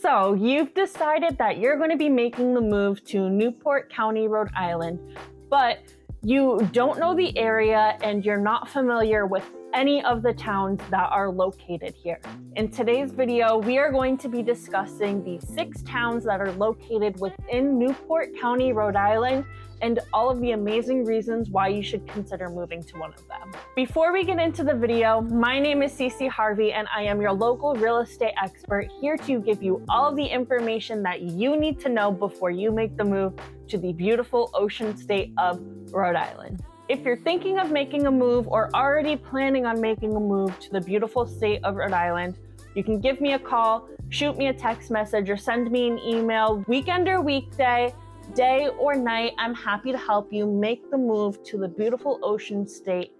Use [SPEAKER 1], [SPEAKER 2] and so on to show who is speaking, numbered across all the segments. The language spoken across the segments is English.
[SPEAKER 1] So you've decided that you're going to be making the move to Newport County, Rhode Island, but you don't know the area and you're not familiar with any of the towns that are located here. In today's video, we are going to be discussing the 6 towns that are located within Newport County, Rhode Island, and all of the amazing reasons why you should consider moving to one of them. Before we get into the video, my name is Cece Harvey and I am your local real estate expert here to give you all of the information that you need to know before you make the move to the beautiful ocean state of Rhode Island. If you're thinking of making a move or already planning on making a move to the beautiful state of Rhode Island, you can give me a call, shoot me a text message, or send me an email, weekend or weekday, day or night. I'm happy to help you make the move to the beautiful ocean state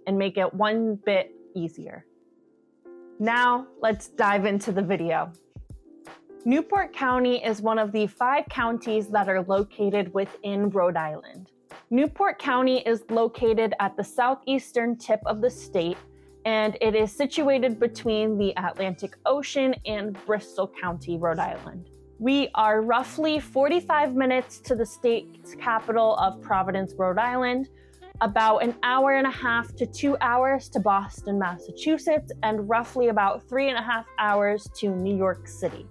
[SPEAKER 1] and make it one bit easier. Now, let's dive into the video. Newport County is one of the 5 counties that are located within Rhode Island. Newport County is located at the southeastern tip of the state, and it is situated between the Atlantic Ocean and Bristol County, Rhode Island. We are roughly 45 minutes to the state's capital of Providence, Rhode Island, about an hour and a half to 2 hours to Boston, Massachusetts, and roughly about 3.5 hours to New York City.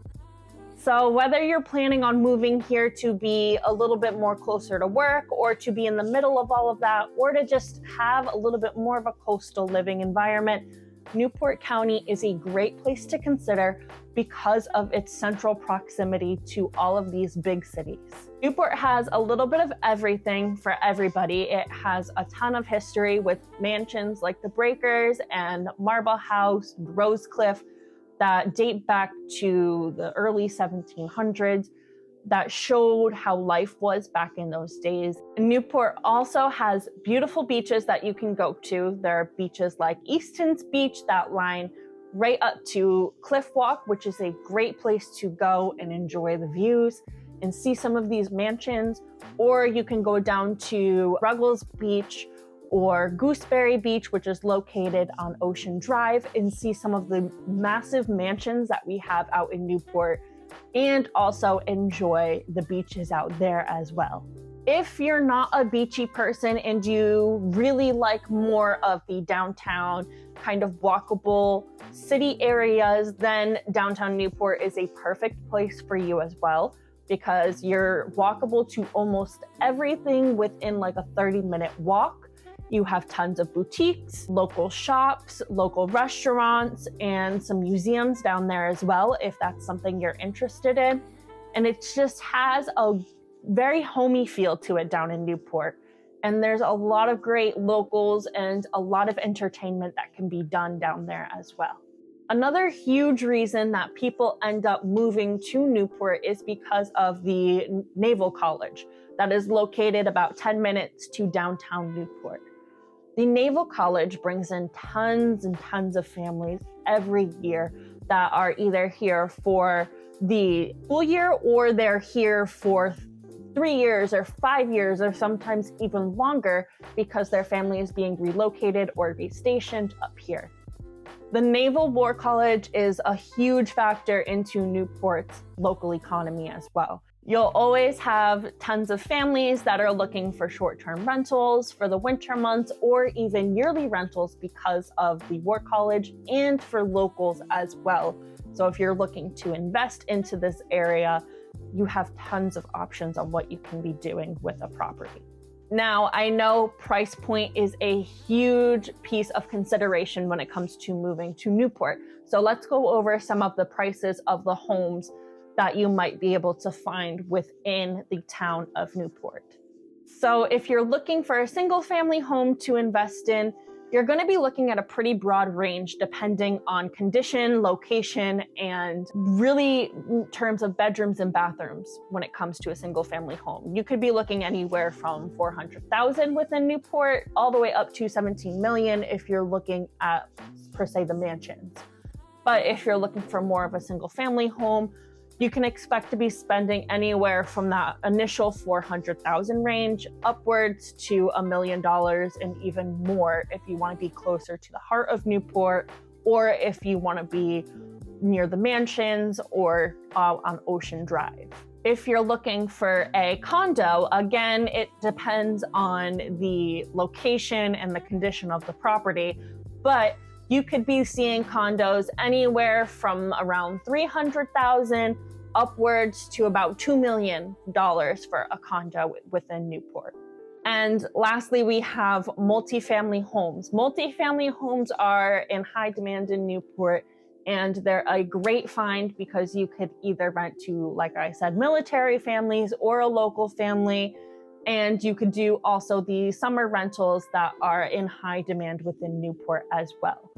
[SPEAKER 1] So whether you're planning on moving here to be a little bit more closer to work, or to be in the middle of all of that, or to just have a little bit more of a coastal living environment, Newport County is a great place to consider because of its central proximity to all of these big cities. Newport has a little bit of everything for everybody. It has a ton of history with mansions like the Breakers and Marble House, Rosecliff, that date back to the early 1700s that showed how life was back in those days. Newport also has beautiful beaches that you can go to. There are beaches like Easton's Beach that line right up to Cliff Walk, which is a great place to go and enjoy the views and see some of these mansions. Or you can go down to Ruggles Beach or Gooseberry Beach, which is located on Ocean Drive, and see some of the massive mansions that we have out in Newport, and also enjoy the beaches out there as well. If you're not a beachy person and you really like more of the downtown kind of walkable city areas, then downtown Newport is a perfect place for you as well, because you're walkable to almost everything within like a 30-minute walk. You have tons of boutiques, local shops, local restaurants, and some museums down there as well, if that's something you're interested in. And it just has a very homey feel to it down in Newport. And there's a lot of great locals and a lot of entertainment that can be done down there as well. Another huge reason that people end up moving to Newport is because of the Naval College that is located about 10 minutes to downtown Newport. The Naval College brings in tons and tons of families every year that are either here for the full year, or they're here for 3 years or 5 years, or sometimes even longer, because their family is being relocated or restationed up here. The Naval War College is a huge factor into Newport's local economy as well. You'll always have tons of families that are looking for short-term rentals for the winter months, or even yearly rentals because of the War College, and for locals as well. So if you're looking to invest into this area, you have tons of options on what you can be doing with a property. Now, I know price point is a huge piece of consideration when it comes to moving to Newport. So let's go over some of the prices of the homes that you might be able to find within the town of Newport. So if you're looking for a single family home to invest in, you're going to be looking at a pretty broad range depending on condition, location, and really in terms of bedrooms and bathrooms when it comes to a single family home. You could be looking anywhere from $400,000 within Newport all the way up to $17 million if you're looking at, per se, the mansions. But if you're looking for more of a single family home, you can expect to be spending anywhere from that initial $400,000 range upwards to $1 million and even more if you want to be closer to the heart of Newport, or if you want to be near the mansions or on Ocean Drive. If you're looking for a condo, again, it depends on the location and the condition of the property, but you could be seeing condos anywhere from around $300,000 upwards to about $2 million for a condo within Newport. And lastly, we have multifamily homes. Multifamily homes are in high demand in Newport, and they're a great find because you could either rent to, like I said, military families or a local family. And you could do also the summer rentals that are in high demand within Newport as well.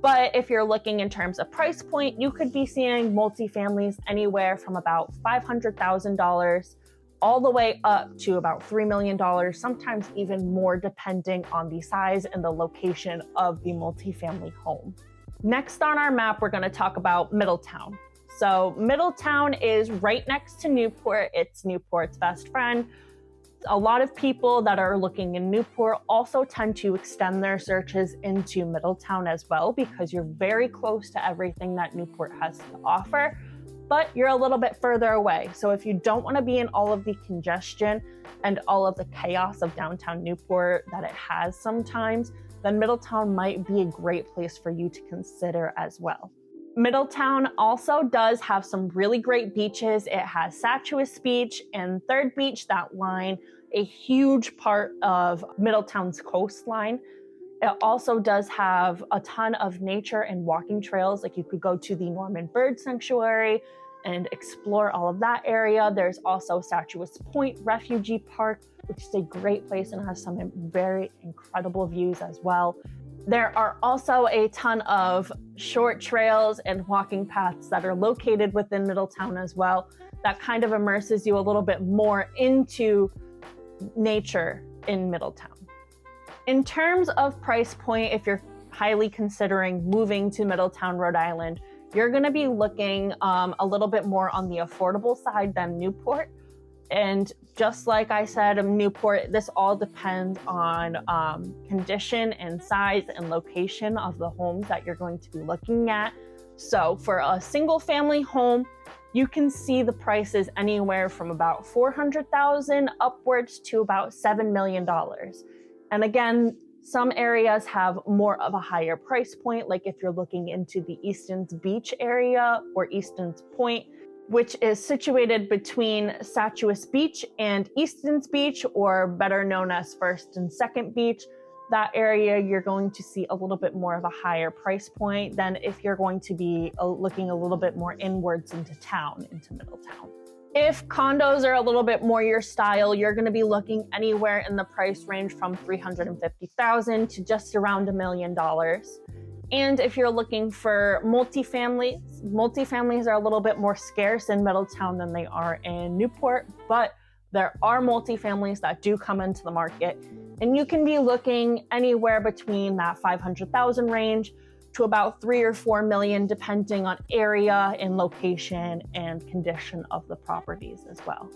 [SPEAKER 1] But if you're looking in terms of price point, you could be seeing multifamilies anywhere from about $500,000 all the way up to about $3 million, sometimes even more depending on the size and the location of the multifamily home. Next on our map, we're going to talk about Middletown. So Middletown is right next to Newport. It's Newport's best friend. A lot of people that are looking in Newport also tend to extend their searches into Middletown as well because you're very close to everything that Newport has to offer, but you're a little bit further away. So if you don't want to be in all of the congestion and all of the chaos of downtown Newport that it has sometimes, then Middletown might be a great place for you to consider as well. Middletown also does have some really great beaches. It has Satchwis Beach and Third Beach that line a huge part of Middletown's coastline. It also does have a ton of nature and walking trails. Like you could go to the Norman Bird Sanctuary and explore all of that area. There's also Satchwis Point Refugee Park, which is a great place and has some very incredible views as well. There are also a ton of short trails and walking paths that are located within Middletown as well that kind of immerses you a little bit more into nature in Middletown. In terms of price point, if you're highly considering moving to Middletown, Rhode Island, you're going to be looking a little bit more on the affordable side than Newport. And just like I said, Newport, this all depends on condition and size and location of the homes that you're going to be looking at. So for a single family home, you can see the prices anywhere from about $400,000 upwards to about $7 million. And again, some areas have more of a higher price point, like if you're looking into the Easton's Beach area or Easton's Point, which is situated between Satchwis Beach and Easton's Beach, or better known as First and Second Beach. That area, you're going to see a little bit more of a higher price point than if you're going to be looking a little bit more inwards into town, into Middletown. If condos are a little bit more your style, you're going to be looking anywhere in the price range from $350,000 to just around $1 million. And if you're looking for multifamilies are a little bit more scarce in Middletown than they are in Newport, but there are multifamilies that do come into the market. And you can be looking anywhere between that $500,000 range to about $3 or $4 million, depending on area and location and condition of the properties as well.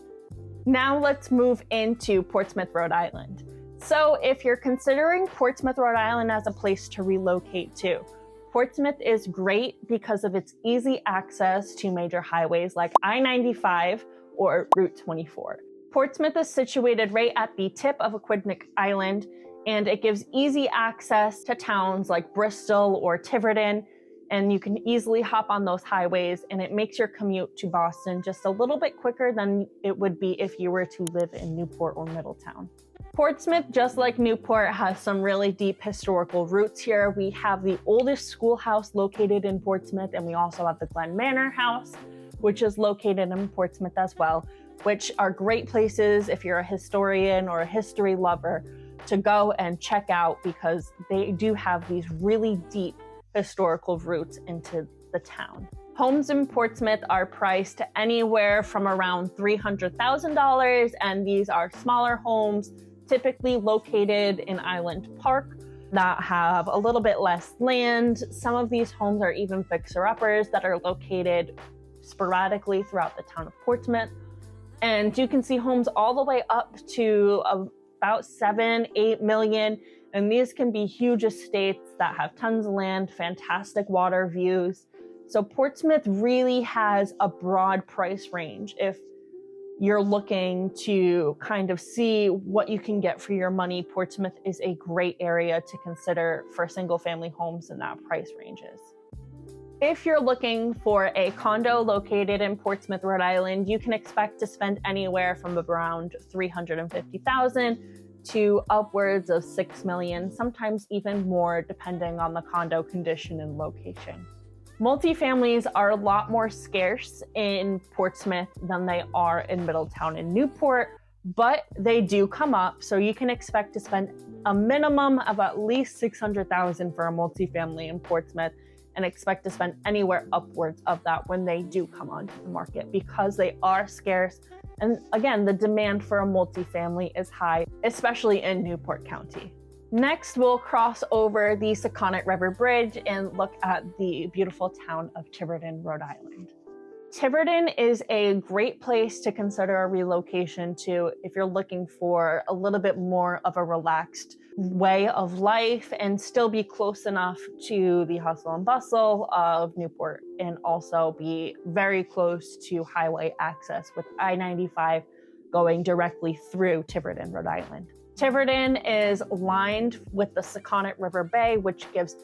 [SPEAKER 1] Now let's move into Portsmouth, Rhode Island. So if you're considering Portsmouth, Rhode Island as a place to relocate to, Portsmouth is great because of its easy access to major highways like I-95 or Route 24. Portsmouth is situated right at the tip of Aquidneck Island, and it gives easy access to towns like Bristol or Tiverton, and you can easily hop on those highways, and it makes your commute to Boston just a little bit quicker than it would be if you were to live in Newport or Middletown. Portsmouth, just like Newport, has some really deep historical roots here. We have the oldest schoolhouse located in Portsmouth, and we also have the Glen Manor House, which is located in Portsmouth as well, which are great places if you're a historian or a history lover to go and check out because they do have these really deep historical roots into the town. Homes in Portsmouth are priced anywhere from around $300,000, and these are smaller homes typically located in Island Park that have a little bit less land. Some of these homes are even fixer-uppers that are located sporadically throughout the town of Portsmouth. And you can see homes all the way up to about 7-8 million. And these can be huge estates that have tons of land, fantastic water views. So Portsmouth really has a broad price range. If you're looking to kind of see what you can get for your money, Portsmouth is a great area to consider for single family homes in that price ranges. If you're looking for a condo located in Portsmouth, Rhode Island, you can expect to spend anywhere from around $350,000 to upwards of $6 million, sometimes even more depending on the condo condition and location. Multifamilies are a lot more scarce in Portsmouth than they are in Middletown and Newport, but they do come up, so you can expect to spend a minimum of at least $600,000 for a multifamily in Portsmouth, and expect to spend anywhere upwards of that when they do come onto the market, because they are scarce. And again, the demand for a multifamily is high, especially in Newport County. Next, we'll cross over the Sakonnet River Bridge and look at the beautiful town of Tiverton, Rhode Island. Tiverton is a great place to consider a relocation to if you're looking for a little bit more of a relaxed way of life and still be close enough to the hustle and bustle of Newport, and also be very close to highway access with I-95 going directly through Tiverton, Rhode Island. Tiverton is lined with the Sakonnet River Bay, which gives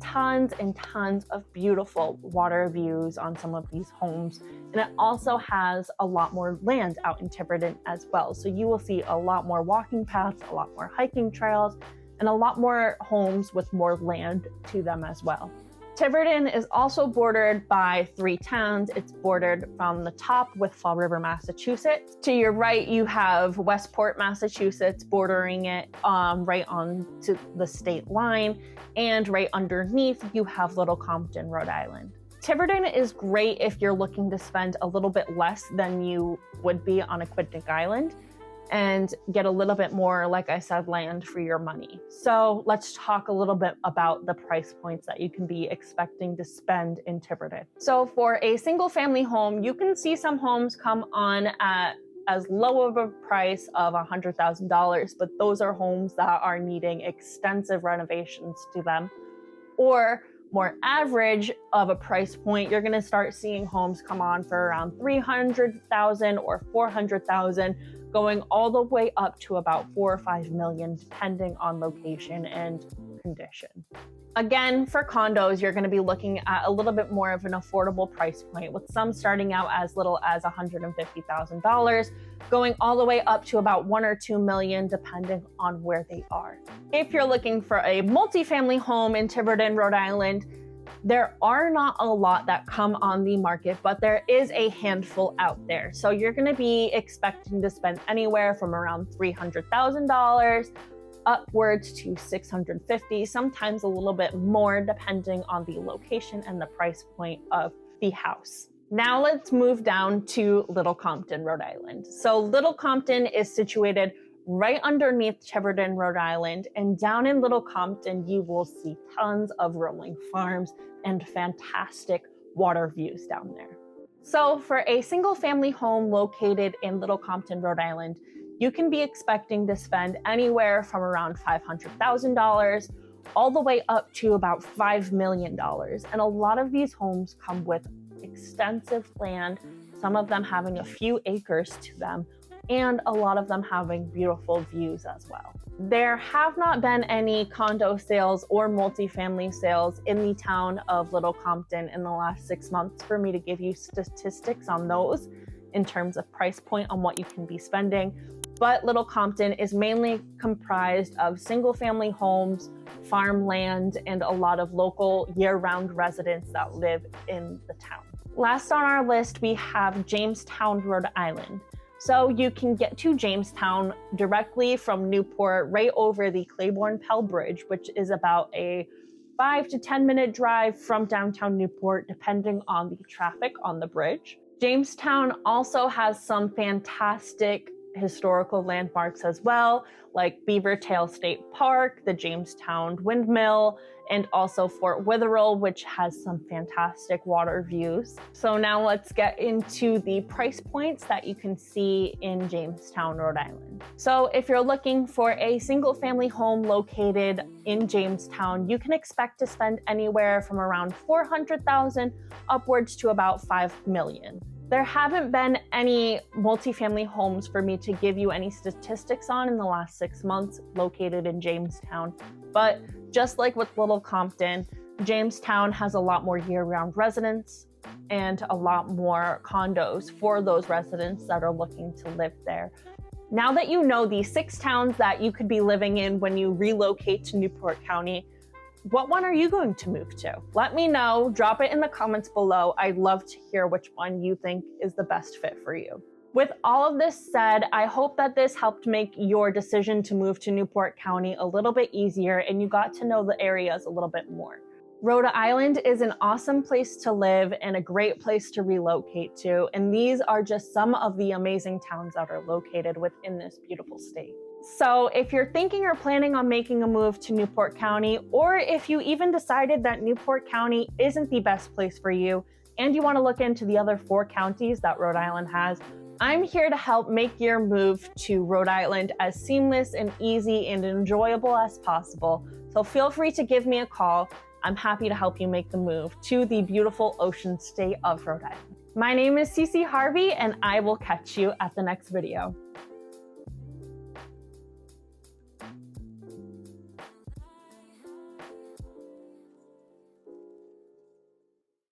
[SPEAKER 1] tons and tons of beautiful water views on some of these homes. And it also has a lot more land out in Tiverton as well. So you will see a lot more walking paths, a lot more hiking trails, and a lot more homes with more land to them as well. Tiverton is also bordered by 3 towns. It's bordered from the top with Fall River, Massachusetts. To your right, you have Westport, Massachusetts, bordering it right on to the state line. And right underneath, you have Little Compton, Rhode Island. Tiverton is great if you're looking to spend a little bit less than you would be on Aquidneck Island and get a little bit more, like I said, land for your money. So let's talk a little bit about the price points that you can be expecting to spend in Tiverton. So for a single family home, you can see some homes come on at as low of a price of $100,000, but those are homes that are needing extensive renovations to them. Or more average of a price point, you're gonna start seeing homes come on for around $300,000 or $400,000, going all the way up to about $4 or $5 million, depending on location and condition. Again, for condos, you're going to be looking at a little bit more of an affordable price point, with some starting out as little as $150,000, going all the way up to about $1 or $2 million, depending on where they are. If you're looking for a multifamily home in Tiverton, Rhode Island, there are not a lot that come on the market, but there is a handful out there. So you're going to be expecting to spend anywhere from around $300,000 upwards to $650,000, sometimes a little bit more depending on the location and the price point of the house. Now let's move down to Little Compton, Rhode Island. So Little Compton is situated right underneath Tiverton, Rhode Island, and down in Little Compton, you will see tons of rolling farms and fantastic water views down there. So for a single family home located in Little Compton, Rhode Island, you can be expecting to spend anywhere from around $500,000 all the way up to about $5 million. And a lot of these homes come with extensive land, some of them having a few acres to them, and a lot of them having beautiful views as well. There have not been any condo sales or multifamily sales in the town of Little Compton in the last 6 months for me to give you statistics on those in terms of price point on what you can be spending. But Little Compton is mainly comprised of single family homes, farmland, and a lot of local year-round residents that live in the town. Last on our list, we have Jamestown, Rhode Island. So you can get to Jamestown directly from Newport, right over the Claiborne-Pell Bridge, which is about a 5 to 10 minute drive from downtown Newport, depending on the traffic on the bridge. Jamestown also has some fantastic historical landmarks as well, like Beaver Tail State Park, the Jamestown Windmill, and also Fort Witherell, which has some fantastic water views. So now let's get into the price points that you can see in Jamestown, Rhode Island. So if you're looking for a single family home located in Jamestown, you can expect to spend anywhere from around $400,000 upwards to about $5 million. There haven't been any multifamily homes for me to give you any statistics on in the last 6 months located in Jamestown, but just like with Little Compton, Jamestown has a lot more year-round residents and a lot more condos for those residents that are looking to live there. Now that you know the 6 towns that you could be living in when you relocate to Newport County, what one are you going to move to? Let me know, drop it in the comments below. I'd love to hear which one you think is the best fit for you. With all of this said, I hope that this helped make your decision to move to Newport County a little bit easier and you got to know the areas a little bit more. Rhode Island is an awesome place to live and a great place to relocate to, and these are just some of the amazing towns that are located within this beautiful state. So if you're thinking or planning on making a move to Newport County, or if you even decided that Newport County isn't the best place for you, and you want to look into the other 4 counties that Rhode Island has, I'm here to help make your move to Rhode Island as seamless and easy and enjoyable as possible. So feel free to give me a call. I'm happy to help you make the move to the beautiful ocean state of Rhode Island. My name is Cece Harvey, and I will catch you at the next video.